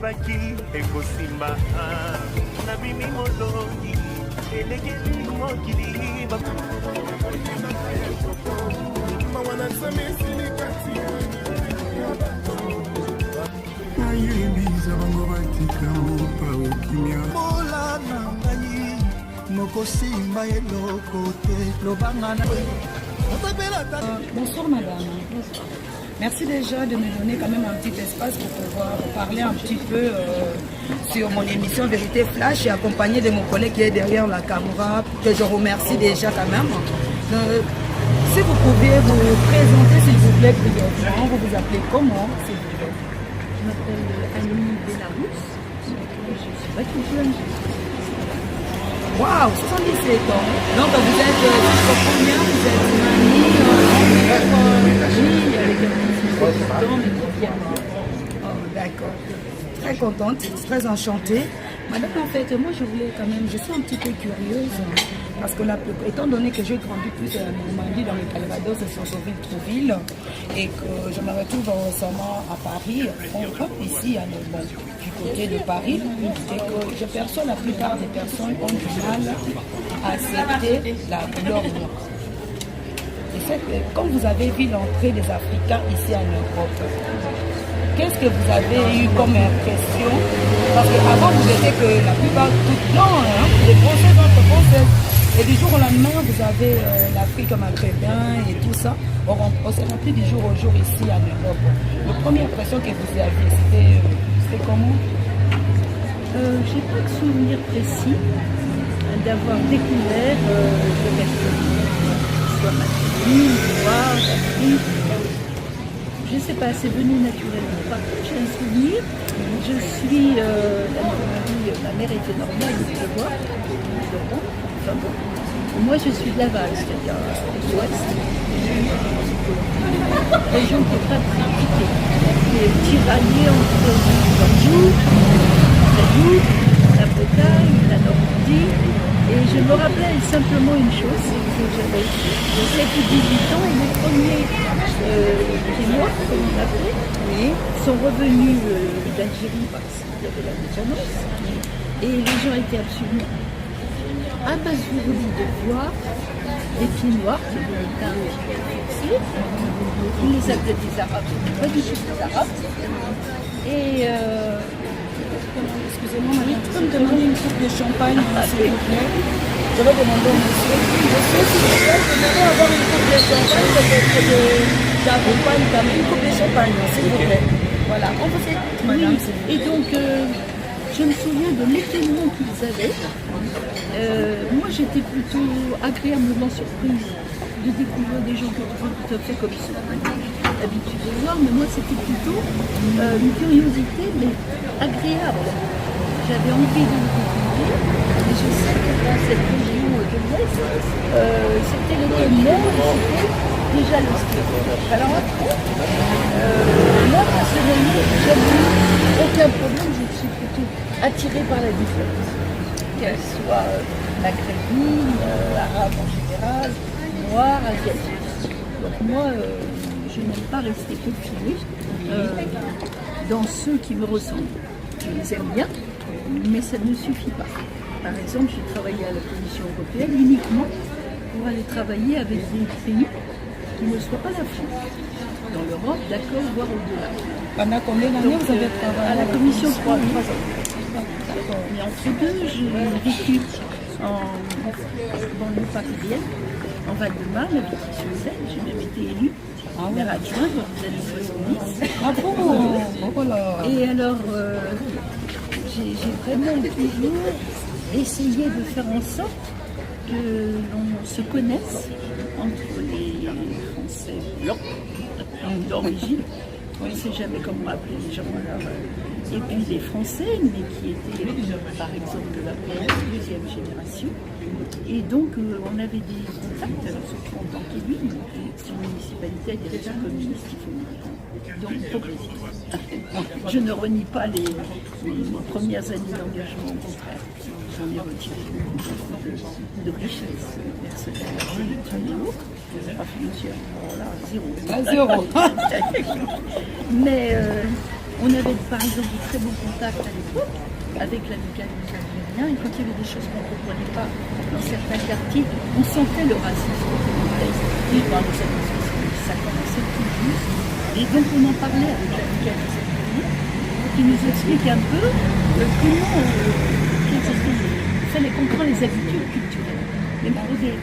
ebaki ekosimba na bimi molongi elekeli mokili mawana samesilikati nayembiza bango batika mopa okimia mola na ngai mokosimba eloko te lobangana. Bonsoir madame. Merci déjà de me donner quand même un petit espace pour pouvoir parler un petit peu sur mon émission Vérité Flash et accompagné de mon collègue qui est derrière la caméra, que je remercie déjà quand même. Si vous pouviez vous présenter s'il vous plaît brièvement, vous vous appelez comment s'il vous plaît? Je m'appelle Annie Belarus, je suis battueuse. Waouh, 77 ans. Donc vous êtes, si je comprends bien, vous êtes mamie, avec un petit d'accord. Très contente, très enchantée. Madame, en fait, moi je voulais quand même, je suis un petit peu curieuse, parce que là, étant donné que j'ai grandi plus à la Normandie, dans le Calvados, et sur Trouville, et que je me retrouve récemment à Paris, on rentre ici à du côté de Paris, et que je perçois la plupart des personnes ont du mal à accepter la couleur noire. Et c'est que quand vous avez vu l'entrée des Africains ici en Europe, qu'est-ce que vous avez eu comme impression? Parce qu'avant, vous étiez que la plupart toutes blancs, hein, les Françaises entre Françaises. Et du jour au lendemain, vous avez l'Afrique maghrébin et tout ça. Or, on s'est rappelé du jour au jour ici en Europe. La première impression que vous aviez, c'était comment? J'ai pas de souvenir précis d'avoir découvert le mercredi, soit masculine, noir, d'Afrique. Je ne sais pas, c'est venu naturellement. Par contre, j'ai un souvenir. Je suis la Normandie, ma mère était normande, je vois. Enfin bon. Moi, je suis de Laval, c'est-à-dire l'Ouest. Région qui est très compliquée, qui est tiraillée entre l'Anjou, la Bretagne, la Normandie. Et je me rappelais simplement une chose, c'est que j'avais 7 ou 18 ans et les premiers Quinois, comme on l'appelait, sont revenus d'Algérie parce qu'il y avait la dépendance. Et les gens étaient absolument abasourdis de voir des pieds noirs qui avaient été un petit peu fixés. Ils les appelaient des Arabes, pas du tout des Arabes. Et excusez-moi, madame, tu peux me demander une coupe de champagne, s'il vous plaît? Je vais demander au monsieur. Monsieur, s'il vous plaît, je voudrais avoir une coupe de champagne, peut-être que j'accompagne quand même une coupe de champagne, s'il vous plaît. Voilà, on vous écoute, madame. Et donc, je me souviens de l'étonnement qu'ils avaient. Moi, j'étais plutôt agréablement surprise de découvrir des gens tout à fait comme ils sont habitués de voir, mais moi, c'était plutôt une curiosité, mais agréable. J'avais envie de le découvrir, et je sais que dans cette région de l'Ouest, c'était l'étonnement, c'était déjà le style. Alors après, moi, personnellement, j'avais aucun problème, je suis plutôt attirée par la différence. Qu'elle soit maghrébine, arabe en général, noire, asiatique. Donc moi, je n'aime pas rester confinée dans ceux qui me ressemblent. Je les aime bien, mais ça ne suffit pas. Par exemple, j'ai travaillé à la Commission européenne uniquement pour aller travailler avec des pays qui ne soient pas la France. Dans l'Europe, d'accord, voire au-delà. Pendant combien d'années vous avez travaillé à la Commission 3 ans. Mais entre deux, j'ai vécu en banlieue parisienne, en Val-de-Marne, à Vichy-sur-Seine. J'ai même été élue maire adjointe dans les années 70. Ah bon, voilà. Et alors, j'ai vraiment toujours essayé de faire en sorte que l'on se connaisse entre les Français blancs d'origine. On ne sait jamais comment appeler les gens. Alors, et puis les Français, mais qui étaient par exemple de la deuxième génération. Et donc on avait des contacts, alors surtout en tant qu'élu, sur une municipalité avec des régions communistes qui font donc progressistes. Je ne renie pas les premières années d'engagement, au contraire. J'en ai retiré de richesse personnelle. Financière, voilà, zéro. À zéro. Mais On avait par exemple de très bons contacts à l'époque avec l'amicale des Algériens, et quand il y avait des choses qu'on ne comprenait pas dans certains quartiers, on sentait le racisme. Et dans les années 70, ça commençait tout juste. Et donc on en parlait avec l'amicale des Algériens, qui nous explique un peu comment il fallait comprendre les habitudes culturelles. Même pour des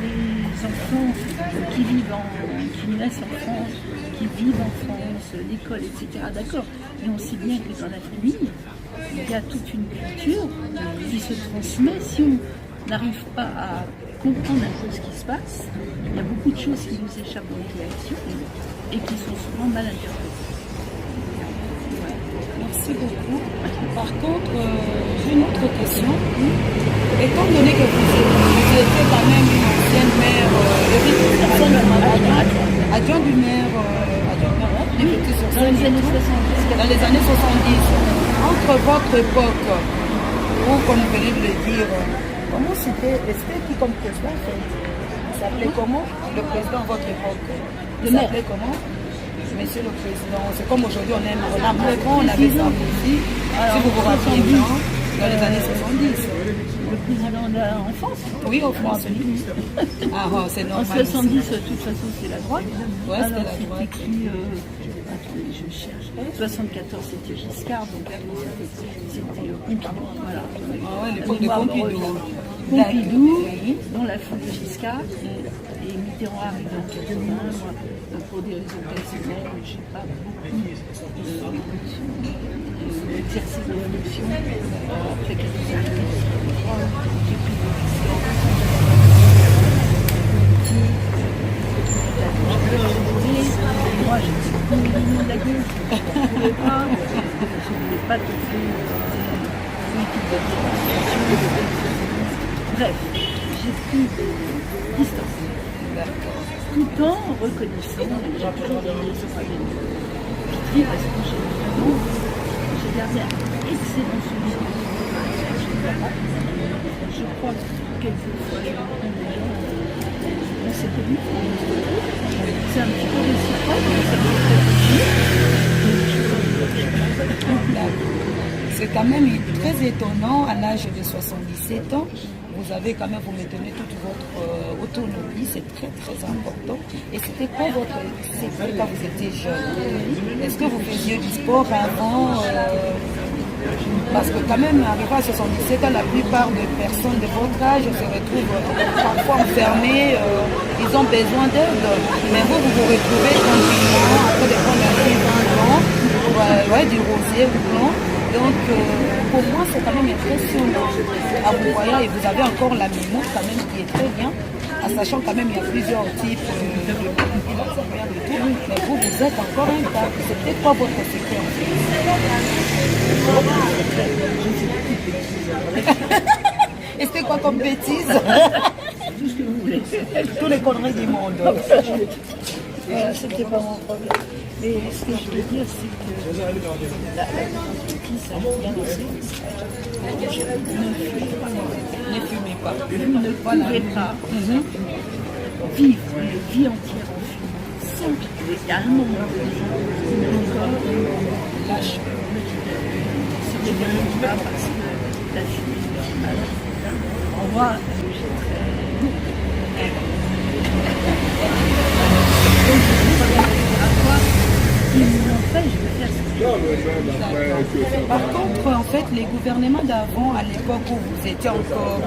enfants qui naissent en France, qui vivent en France, l'école, etc. D'accord. Mais on sait bien que dans la famille, il y a toute une culture qui se transmet. Si on n'arrive pas à comprendre un peu ce qui se passe, il y a beaucoup de choses qui nous échappent dans les réactions et qui sont souvent mal interprétées. Merci beaucoup. Par contre, j'ai une autre question. Étant donné que vous étiez quand même une ancienne maire adjoint du maire des Petits-sur-Seine, dans les années 70, entre votre époque, ou comme vous venez de le dire, comment c'était qui comme président en fait? Il s'appelait comment le président à votre époque? Il s'appelait comment? Monsieur le Président, c'est comme aujourd'hui on a Macron, on avait Sarkozy, si vous vous rappelez bien, dans les années 70. Le président en France? Oui, en France. Ah, c'est normal. En 70, de toute façon, c'est la droite. Ouais, c'était la droite. Attendez, je cherche. 74, c'était Giscard, donc c'était Pompidou. Voilà. Ah ouais, l'époque de Pompidou. Pompidou, dans la foule de Giscard. Et Mitterrand arrive en 80, moi, pour des raisons personnelles, je n'ai pas beaucoup d'exercice de fonction après quelques années. J'ai pris des décisions politiques. Moi, j'étais plus le nom de la gueule. Je ne voulais pas toucher politique d'administration. Bref, j'ai pris des distances. Tout en reconnaissant, j'ai toujours gardé ce pitié parce que j'ai gardé un excellent souvenir. Je crois que quelquefois je rencontre des gens, on s'est connus, c'est un petit peu réciproque, mais ça me fait c'est quand même très étonnant à l'âge de 77 ans. Vous avez quand même, vous maintenez toute votre autonomie, c'est très très important. Et c'était quoi votre secret quand vous étiez jeune? Est-ce que vous faisiez du sport avant parce que quand même, arrivé à 77 ans, la plupart des personnes de votre âge se retrouvent parfois enfermées, ils ont besoin d'aide. Mais vous vous retrouvez tranquillement, après des premières 20 ans, du rosier ou blanc. Donc, pour moi, c'est quand même impressionnant à vous voyant et vous avez encore la mémoire quand même qui est très bien, en sachant quand même il y a plusieurs types de mais vous êtes encore intact. C'est peut-être pas votre secret en fait. Et c'était quoi comme bêtise? tout ce que vous voulez. Tous les conneries du monde. C'était pas mon problème. Mais ce que je veux dire, c'est que la bêtise, ça a bien laissé. Ne fumez pas. Vous ne pouvez pas vivre une vie entière en fumant sans piquer. Il y a un moment donné, encore lâche. Se réveille pas parce que la fumée est mal. Au revoir. Par contre, en fait, les gouvernements d'avant, à l'époque où vous étiez encore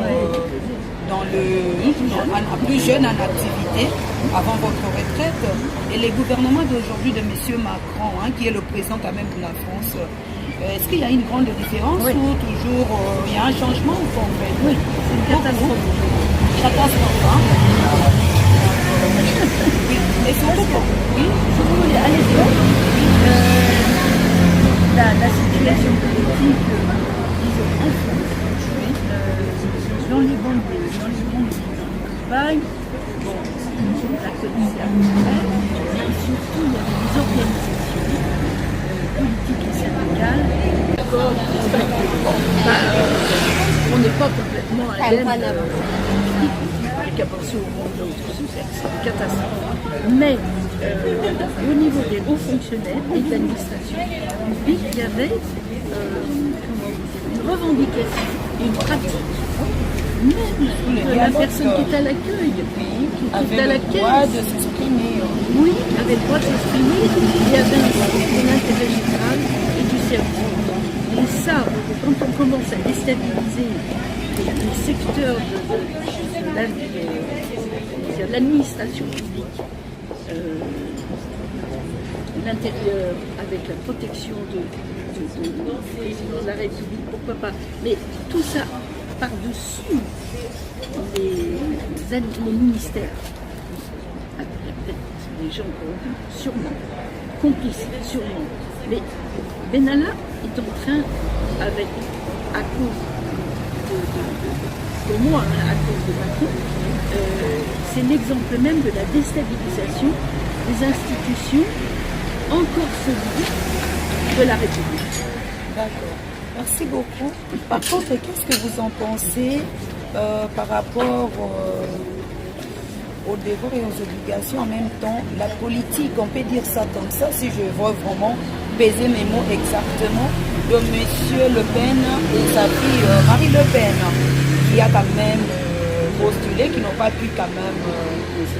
plus jeune en activité, avant votre retraite, et les gouvernements d'aujourd'hui de M. Macron, qui est le président quand même de la France, est-ce qu'il y a une grande différence ou toujours il y a un changement ou pas en fait? Oui, c'est une catastrophe. Et surtout, à l'époque, la situation politique, disons, en France, dans les banlieues, dans les campagnes, la connaissait à peu près, et surtout, il y avait des organisations politiques et syndicales. On n'est pas complètement à l'aise qu'à penser au monde, c'est une catastrophe. Mais au niveau des hauts fonctionnaires et de l'administration publique, il y avait une revendication, une pratique. Même la personne qui est à l'accueil, qui est à l'accueil, de s'exprimer. oui, avait le droit de s'exprimer, il y avait un sens de l'intérêt général et du service. Et ça, quand on commence à déstabiliser le secteur de l'administration publique, l'intérieur, avec la protection du président de la République, pourquoi pas. Mais tout ça par-dessus les ministères, les gens corrompus, sûrement, complices, sûrement. Mais Benalla est en train, à cause pour moi, à cause de Macron, c'est l'exemple même de la déstabilisation des institutions encore solides de la République. D'accord. Merci beaucoup. Par contre, qu'est-ce que vous en pensez par rapport aux devoirs et aux obligations en même temps, la politique, on peut dire ça comme ça, si je veux vraiment peser mes mots exactement, de M. Le Pen et sa fille Marie Le Pen, qui a quand même postulé, qui n'ont pas pu quand même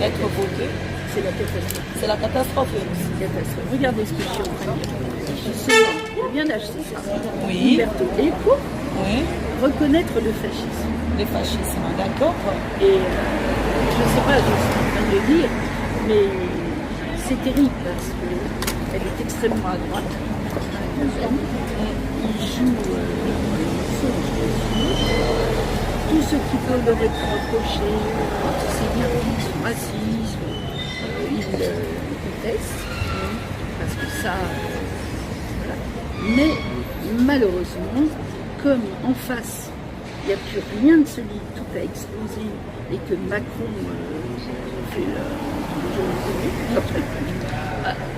être votés. C'est la catastrophe. C'est la catastrophe. Regardez ce que je suis en train de dire. Je viens d'acheter ça. Oui. Umberto Eco, Oui. reconnaître le fascisme. Le fascisme, d'accord. Et je ne sais pas, je suis en train de le dire, mais c'est terrible parce qu'elle est extrêmement à droite. Il joue tout ce qui peut leur être reproché, antisémitisme, racisme, il conteste, parce que ça, voilà. Mais malheureusement, comme en face, il n'y a plus rien de solide, tout a explosé, et que Macron fait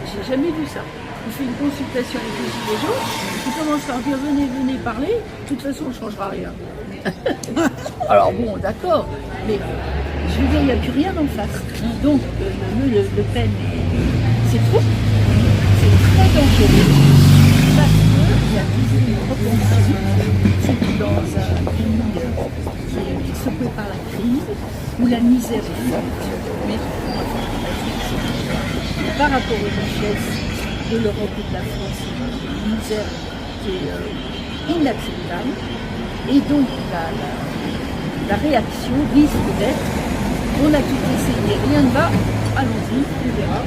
j'ai jamais vu ça. Il fait une consultation avec les gilets jaunes, il commence par dire venez parler, de toute façon on ne changera rien. Alors bon, d'accord, mais je veux dire, il n'y a plus rien en face. Donc le Pen, c'est trop, c'est très dangereux, parce qu'il y a toujours une propensité, c'est que dans un pays qui est secoué par la crise, où la misère est forte, mais par rapport aux richesses de l'Europe et de la France, une misère qui est inacceptable. Et donc la réaction risque d'être on a tout essayé, rien ne va, allons-y, on verra,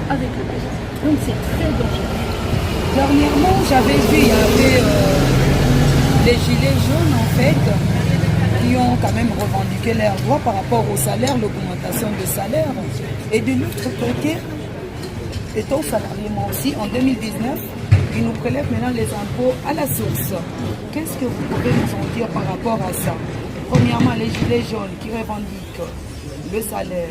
avec le pays. Donc c'est très dangereux. Dernièrement, j'avais vu, il y avait les gilets jaunes en fait, qui ont quand même revendiqué leurs droits par rapport au salaire, l'augmentation de salaire. Et de l'autre côté, étant salarié moi aussi, en 2019, ils nous prélèvent maintenant les impôts à la source. Qu'est-ce que vous pouvez nous en dire par rapport à ça? Premièrement, les gilets jaunes qui revendiquent le salaire,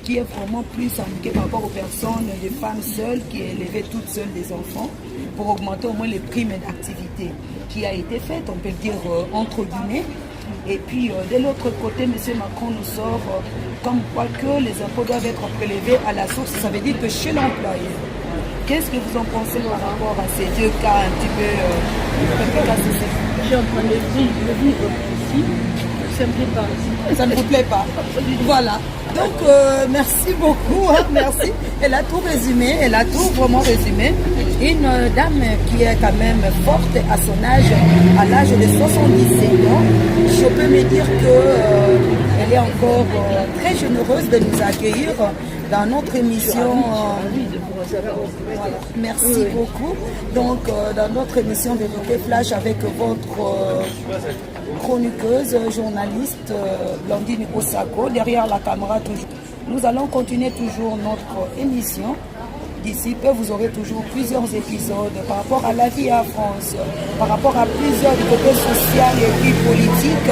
qui est vraiment plus indiqué par rapport aux personnes, les femmes seules qui élevaient toutes seules des enfants, pour augmenter au moins les primes d'activité qui a été faite, on peut le dire entre guillemets. Et puis de l'autre côté, M. Macron nous sort comme quoi que les impôts doivent être prélevés à la source, ça veut dire que chez l'employé. Qu'est-ce que vous en pensez par rapport à ces deux cas un petit peu Je suis en train de le vivre ici, ça ne me plaît pas. Ça ne vous plaît pas. Voilà. Donc, merci beaucoup. Hein, merci. Elle a tout résumé. Elle a tout vraiment résumé. Une dame qui est quand même forte à son âge, à l'âge de 77 ans. Je peux me dire qu'elle est encore très généreuse de nous accueillir dans notre émission. Voilà. Merci beaucoup. Donc, dans notre émission Vérité Flash avec votre chroniqueuse, journaliste Blandine Osako, derrière la caméra toujours. Nous allons continuer toujours notre émission. D'ici peu, vous aurez toujours plusieurs épisodes par rapport à la vie en France, par rapport à plusieurs côtés social et puis politique.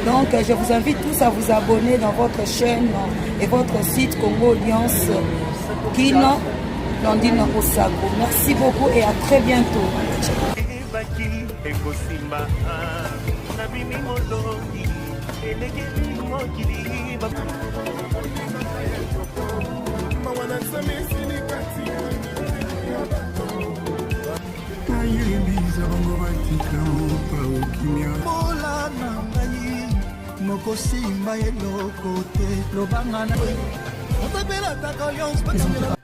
Donc, je vous invite tous à vous abonner dans votre chaîne et votre site Congo Audience Kino Blandine Osako. Merci beaucoup et à très bientôt. mawana nzambe esili kati nayebisa bango batika mopa okimia bola na ngai mokosimba eloko te lobanga na otapela taka alliance